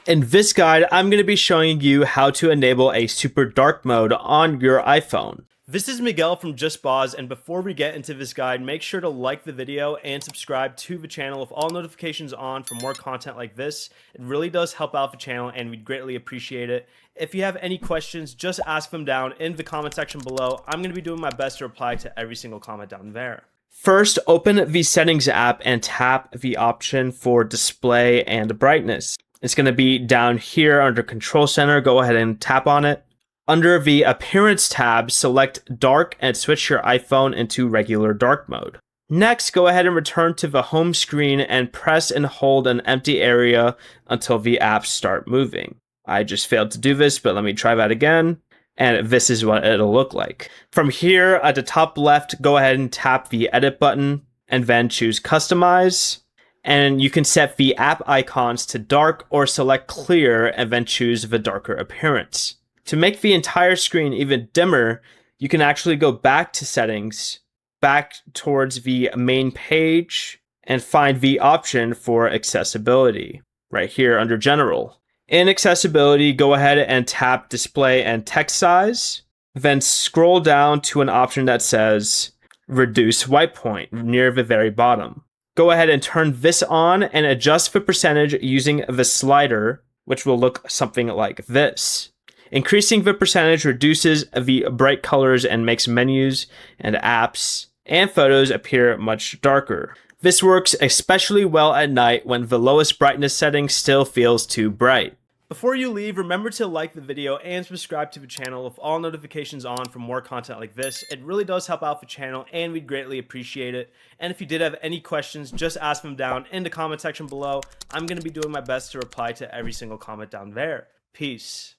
In this guide, I'm going to be showing you how to enable a super dark mode on your iPhone. This is Miguel from Just Boz, and before we get into this guide, make sure to like the video and subscribe to the channel with all notifications on for more content like this. It really does help out the channel and we'd greatly appreciate it. If you have any questions, just ask them down in the comment section below. I'm going to be doing my best to reply to every single comment down there. First, open the Settings app and tap the option for display and brightness. It's going to be down here under Control Center. Go ahead and tap on it. Under the Appearance tab, select Dark and switch your iPhone into regular dark mode. Next, go ahead and return to the home screen and press and hold an empty area until the apps start moving. I just failed to do this, but let me try that again. And this is what it'll look like. From here at the top left, go ahead and tap the Edit button and then choose Customize. And you can set the app icons to dark or select clear and then choose the darker appearance. To make the entire screen even dimmer, you can actually go back to settings, back towards the main page, and find the option for accessibility right here under General. In accessibility, go ahead and tap display and text size, then scroll down to an option that says reduce white point near the very bottom. Go ahead and turn this on and adjust the percentage using the slider, which will look something like this. Increasing the percentage reduces the bright colors and makes menus and apps and photos appear much darker. This works especially well at night when the lowest brightness setting still feels too bright. Before you leave, remember to like the video and subscribe to the channel with all notifications on for more content like this. It really does help out the channel and we'd greatly appreciate it. And if you did have any questions, just ask them down in the comment section below. I'm going to be doing my best to reply to every single comment down there. Peace.